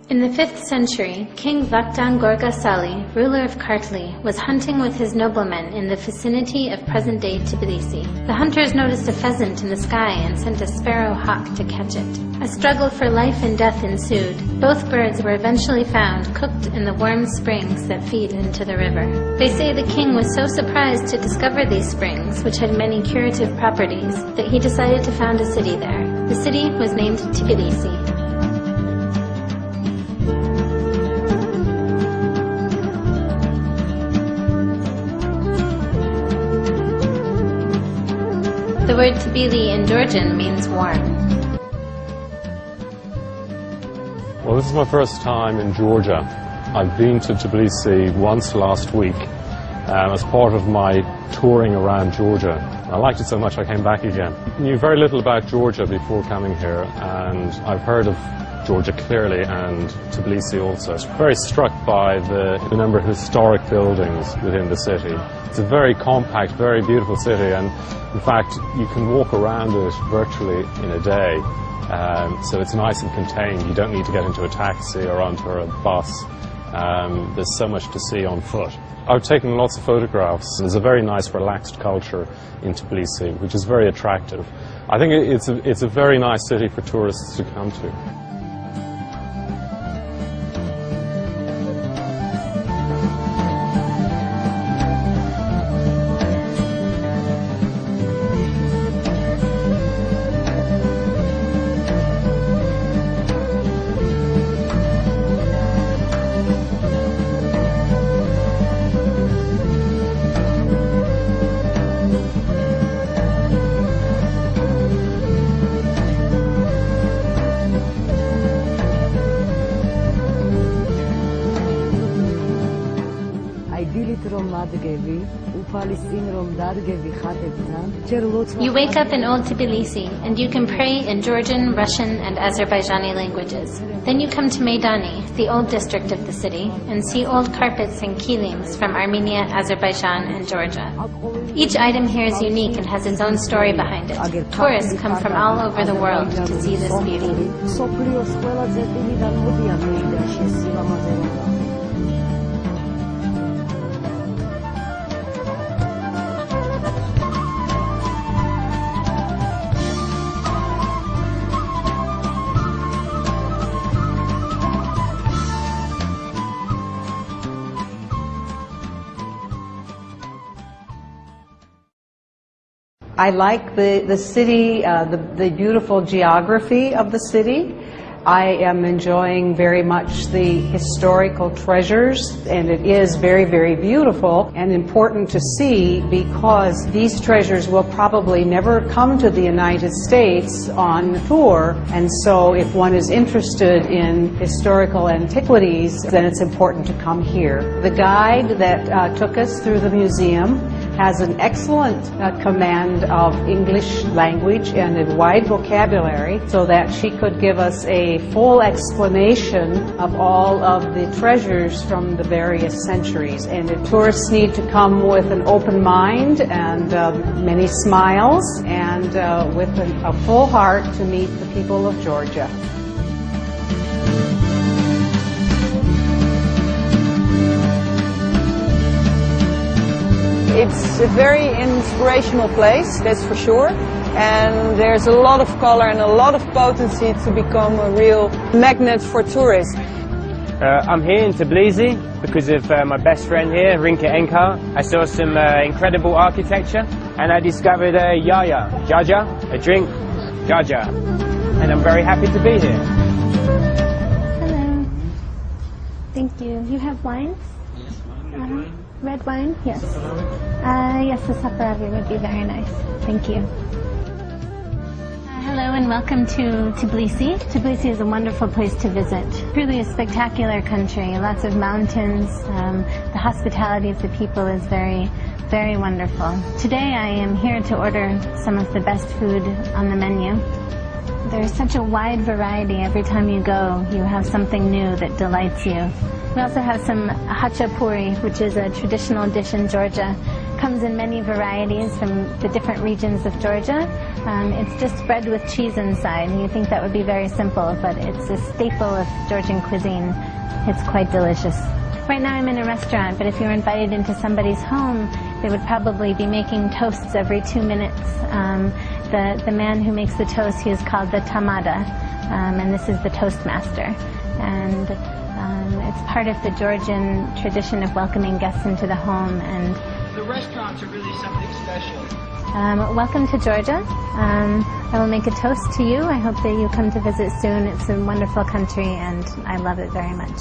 In the 5th century, King Vakhtang Gorgasali, ruler of Kartli, was hunting with his noblemen in the vicinity of present-day Tbilisi. The hunters noticed a pheasant in the sky and sent a sparrow hawk to catch it. A struggle for life and death ensued. Both birds were eventually found cooked in the warm springs that feed into the river. They say the king was so surprised to discover these springs, which had many curative properties, that he decided to found a city there. The city was named Tbilisi. The word Tbilisi in Georgian means warm. Well, this is my first time in Georgia. I've been to Tbilisi once last week as part of my touring around Georgia. I liked it so much I came back again. I knew very little about Georgia before coming here, and I've heard of Georgia clearly and Tbilisi also. I was very struck by the number of historic buildings within the city. It's a very compact, very beautiful city, and in fact you can walk around it virtually in a day. So it's nice and contained. You don't need to get into a taxi or onto a bus. There's so much to see on foot. I've taken lots of photographs. There's a very nice relaxed culture in Tbilisi, which is very attractive. I think it's a very nice city for tourists to come to. You wake up in Old Tbilisi and you can pray in Georgian, Russian, and Azerbaijani languages. Then you come to Meidani, the old district of the city, and see old carpets and kilims from Armenia, Azerbaijan, and Georgia. Each item here is unique and has its own story behind it. Tourists come from all over the world to see this beauty. I like the city, the beautiful geography of the city. I am enjoying very much the historical treasures, and it is very, very beautiful and important to see because these treasures will probably never come to the United States on tour, and so if one is interested in historical antiquities, then it's important to come here. The guide that took us through the museum has an excellent command of English language and a wide vocabulary so that she could give us a full explanation of all of the treasures from the various centuries. And the tourists need to come with an open mind and many smiles and with a full heart to meet the people of Georgia. It's a very inspirational place, that's for sure, and there's a lot of color and a lot of potency to become a real magnet for tourists. I'm here in Tbilisi because of my best friend here, Rinka Enkar. I saw some incredible architecture and I discovered a yaya, jaja, a drink, jaja, and I'm very happy to be here. Hello. Thank you. You have wines? Yes, wine. Red wine? Yes. Yes, the saparavi would be very nice. Thank you. Hello and welcome to Tbilisi. Tbilisi is a wonderful place to visit. Truly a spectacular country, lots of mountains. The hospitality of the people is very, very wonderful. Today I am here to order some of the best food on the menu. There's such a wide variety. Every time you go, you have something new that delights you. We also have some hachapuri, which is a traditional dish in Georgia, comes in many varieties from the different regions of Georgia. It's just bread with cheese inside. You think that would be very simple, but it's a staple of Georgian cuisine. It's quite delicious. Right now I'm in a restaurant, but if you were invited into somebody's home, they would probably be making toasts every 2 minutes. The man who makes the toast, he is called the tamada, and this is the toastmaster. And it's part of the Georgian tradition of welcoming guests into the home. And the restaurants are really something special. Welcome to Georgia. I will make a toast to you. I hope that you come to visit soon. It's a wonderful country and I love it very much.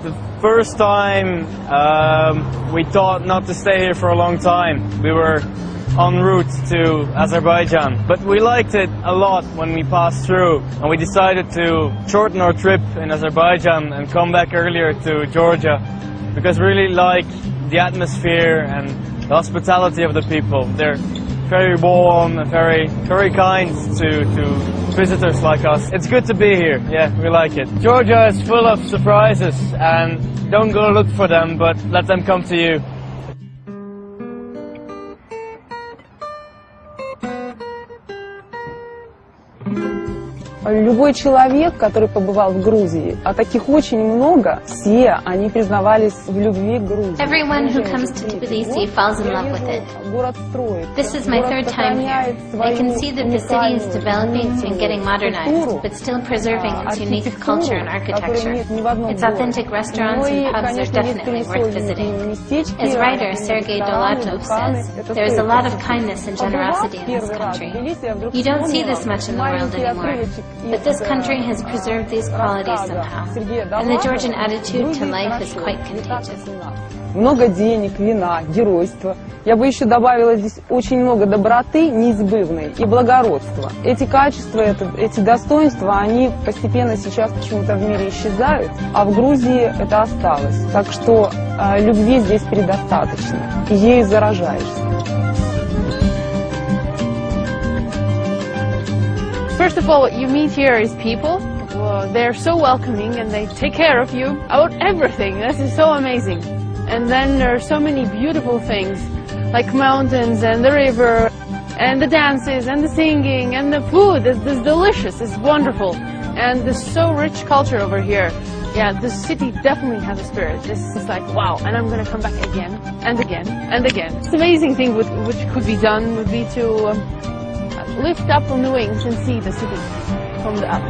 The first time we thought not to stay here for a long time. We were en route to Azerbaijan, but we liked it a lot when we passed through, and we decided to shorten our trip in Azerbaijan and come back earlier to Georgia because we really like the atmosphere and the hospitality of the people. They're very warm and very kind to visitors like us. It's good to be here. Yeah, we like it. Georgia is full of surprises, and don't go look for them, but let them come to you. Любой человек, который побывал в Грузии, а таких очень много, все они признавались в любви к Грузии. Everyone who comes to Tbilisi falls in love with it. This is my third time here. I can see that the city is developing and getting modernized, but still preserving its unique culture and architecture. Its authentic restaurants and pubs are definitely worth visiting. As writer Sergei Dolatov says, there is a lot of kindness and generosity in this country. You don't see this much in the world anymore. But this country has preserved these qualities somehow, and the Georgian attitude to life is quite contagious. Много денег, вина, геройства. Я бы еще добавила здесь очень много доброты неизбывной и благородства. Эти качества, эти достоинства, они постепенно сейчас почему-то в мире исчезают, а в Грузии это осталось. Так что любви здесь предостаточно, и ею заражаешься. First of all, what you meet here is people. They're so welcoming and they take care of you about everything. This is so amazing. And then there are so many beautiful things, like mountains and the river, and the dances and the singing and the food. It's delicious, it's wonderful. And there's so rich culture over here. Yeah, the city definitely has a spirit. This is like, wow, and I'm gonna come back again and again and again. It's amazing thing which could be done would be to lift up on the wings and see the city from the up.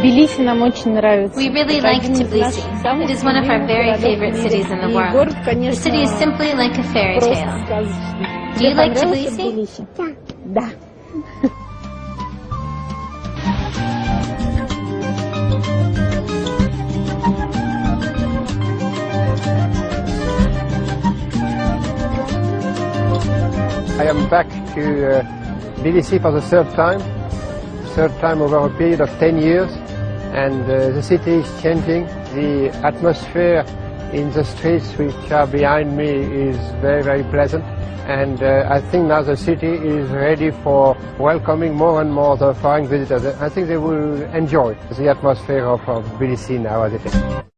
Тбилиси нам очень нравится. We really like Tbilisi. It is one of our very favorite cities in the world. The city is simply like a fairy tale. Do you like Tbilisi? Да. I am back to Tbilisi for the third time over a period of 10 years, and the city is changing. The atmosphere in the streets which are behind me is very, very pleasant, and I think now the city is ready for welcoming more and more the foreign visitors. I think they will enjoy the atmosphere of Tbilisi now as it is.